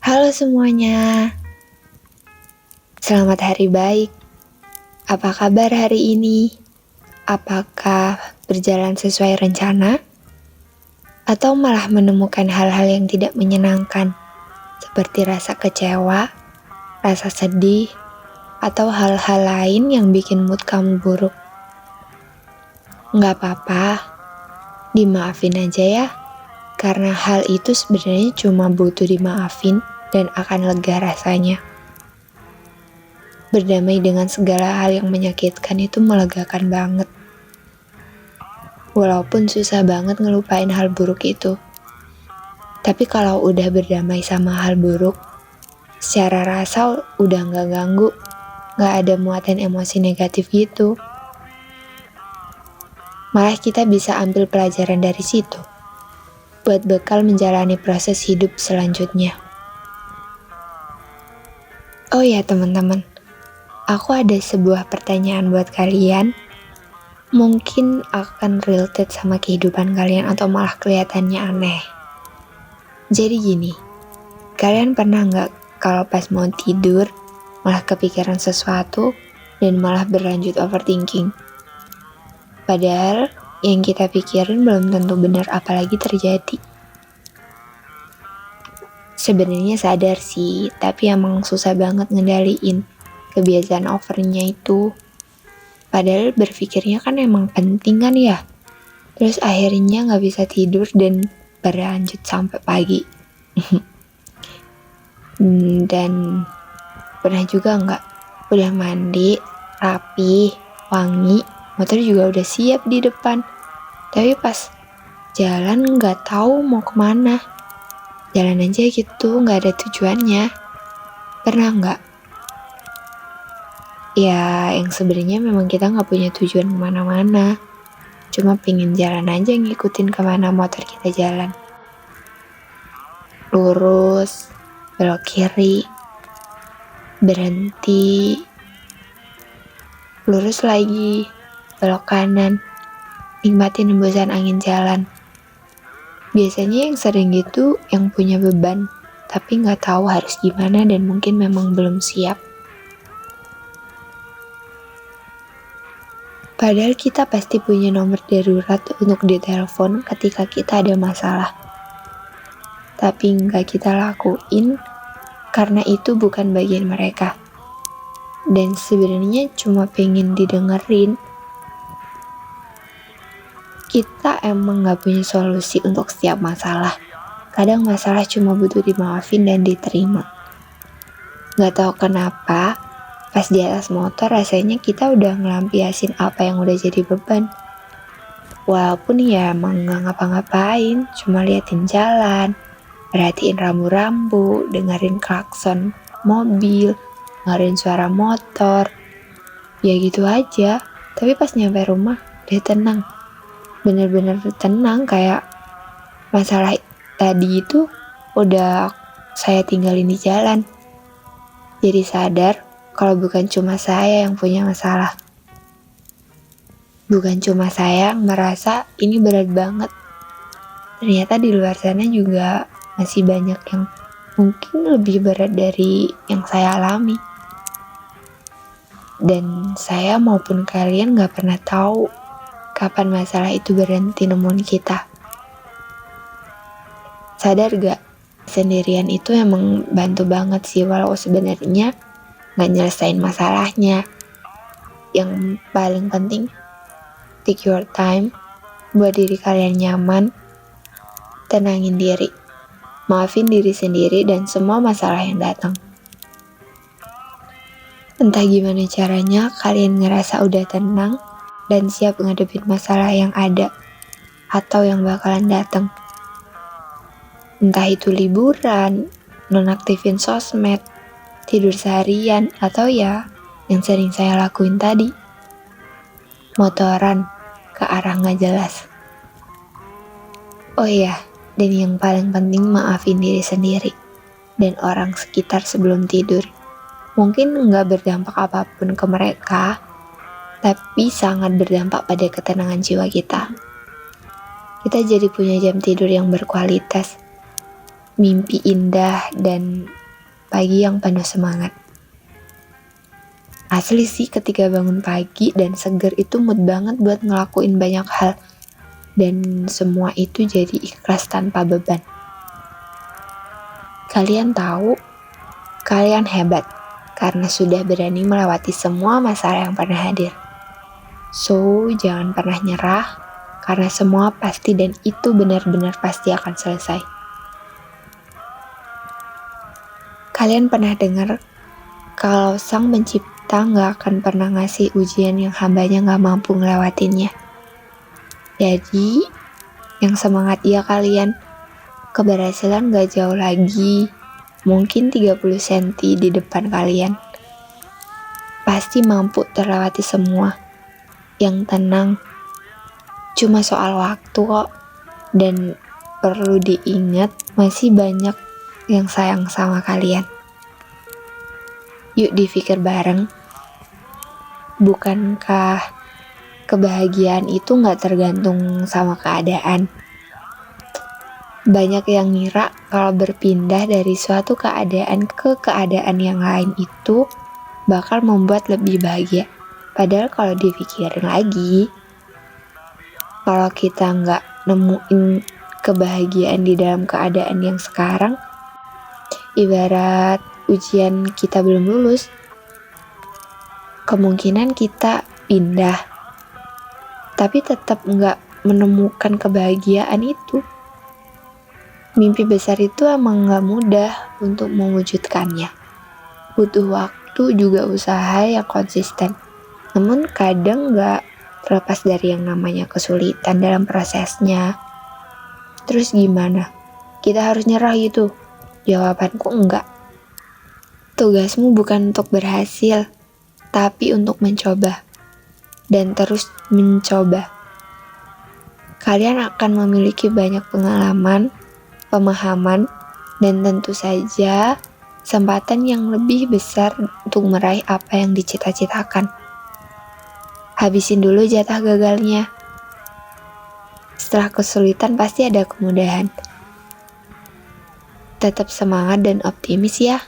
Halo semuanya, selamat hari baik. Apa kabar hari ini? Apakah berjalan sesuai rencana? Atau malah menemukan hal-hal yang tidak menyenangkan, seperti rasa kecewa, rasa sedih, atau hal-hal lain yang bikin mood kamu buruk? Nggak apa-apa, dimaafin aja ya. Karena hal itu sebenarnya cuma butuh dimaafin dan akan lega rasanya. Berdamai dengan segala hal yang menyakitkan itu melegakan banget. Walaupun susah banget ngelupain hal buruk itu. Tapi kalau udah berdamai sama hal buruk, secara rasa udah gak ganggu, gak ada muatan emosi negatif gitu. Malah kita bisa ambil pelajaran dari situ, buat bekal menjalani proses hidup selanjutnya. Oh ya teman-teman, aku ada sebuah pertanyaan buat kalian. Mungkin akan related sama kehidupan kalian atau malah kelihatannya aneh. Jadi gini, kalian pernah nggak kalau pas mau tidur malah kepikiran sesuatu dan malah berlanjut overthinking? Padahal yang kita pikirin belum tentu benar apalagi terjadi. Sebenarnya sadar sih, tapi emang susah banget ngendaliin kebiasaan overnya itu. Padahal berpikirnya kan emang penting kan ya. Terus akhirnya gak bisa tidur dan berlanjut sampai pagi. Dan pernah juga gak udah mandi, rapi, wangi, motor juga udah siap di depan. Tapi pas jalan gak tahu mau kemana. Jalan aja gitu, gak ada tujuannya. Pernah gak? Ya, yang sebenarnya memang kita nggak punya tujuan kemana-mana. Cuma pengen jalan aja ngikutin kemana motor kita jalan. Lurus, belok kiri, berhenti, lurus lagi, belok kanan, nikmatin hembusan angin jalan. Biasanya yang sering gitu yang punya beban, tapi nggak tahu harus gimana dan mungkin memang belum siap. Padahal kita pasti punya nomor darurat untuk ditelepon ketika kita ada masalah. Tapi nggak kita lakuin karena itu bukan bagian mereka. Dan sebenarnya cuma pengen didengerin. Kita emang nggak punya solusi untuk setiap masalah. Kadang masalah cuma butuh dimaafin dan diterima. Nggak tahu kenapa, pas di atas motor rasanya kita udah ngelampiasin apa yang udah jadi beban. Walaupun ya emang gak ngapa-ngapain, cuma liatin jalan, perhatiin rambu-rambu, dengerin klakson mobil, dengerin suara motor. Ya gitu aja, tapi pas nyampe rumah udah tenang. Bener-bener tenang kayak masalah tadi itu udah saya tinggalin di jalan. Jadi sadar kalau bukan cuma saya yang punya masalah. Bukan cuma saya yang merasa ini berat banget. Ternyata di luar sana juga masih banyak yang mungkin lebih berat dari yang saya alami. Dan saya maupun kalian gak pernah tahu kapan masalah itu berhenti nemuin kita. Sadar gak? Sendirian itu emang bantu banget sih, walau sebenarnya gak nyelesain masalahnya. Yang paling penting, take your time, buat diri kalian nyaman, tenangin diri, maafin diri sendiri dan semua masalah yang datang. Entah gimana caranya kalian ngerasa udah tenang dan siap ngadepin masalah yang ada atau yang bakalan datang. Entah itu liburan, nonaktifin sosmed, tidur seharian, atau ya yang sering saya lakuin tadi, motoran ke arah gak jelas. Oh iya, dan yang paling penting maafin diri sendiri dan orang sekitar sebelum tidur. Mungkin gak berdampak apapun ke mereka, tapi sangat berdampak pada ketenangan jiwa kita. Kita jadi punya jam tidur yang berkualitas, mimpi indah, dan pagi yang penuh semangat. Asli sih ketika bangun pagi dan seger itu mood banget buat ngelakuin banyak hal. Dan semua itu jadi ikhlas tanpa beban. Kalian tahu, kalian hebat karena sudah berani melewati semua masalah yang pernah hadir. So, jangan pernah nyerah karena semua pasti dan itu benar-benar pasti akan selesai. Kalian pernah dengar kalau sang pencipta gak akan pernah ngasih ujian yang hambanya gak mampu ngelewatinnya. Jadi, yang semangat ya kalian. Keberhasilan gak jauh lagi, mungkin 30 cm di depan kalian. Pasti mampu terlewati semua. Yang tenang, cuma soal waktu kok. Dan perlu diingat, masih banyak yang sayang sama kalian. Yuk dipikir bareng, bukankah kebahagiaan itu gak tergantung sama keadaan? Banyak yang ngira kalau berpindah dari suatu keadaan ke keadaan yang lain itu bakal membuat lebih bahagia. Padahal kalau dipikirin lagi, kalau kita gak nemuin kebahagiaan di dalam keadaan yang sekarang, ibarat ujian kita belum lulus, kemungkinan kita pindah tapi tetap nggak menemukan kebahagiaan itu. Mimpi besar itu emang nggak mudah untuk mewujudkannya. Butuh waktu juga usaha yang konsisten. Namun kadang nggak terlepas dari yang namanya kesulitan dalam prosesnya. Terus gimana? Kita harus nyerah gitu? Jawabanku enggak. Tugasmu bukan untuk berhasil, tapi untuk mencoba. Dan terus mencoba. Kalian akan memiliki banyak pengalaman, pemahaman, dan tentu saja kesempatan yang lebih besar untuk meraih apa yang dicita-citakan. Habisin dulu jatah gagalnya. Setelah kesulitan pasti ada kemudahan. Tetap semangat dan optimis ya.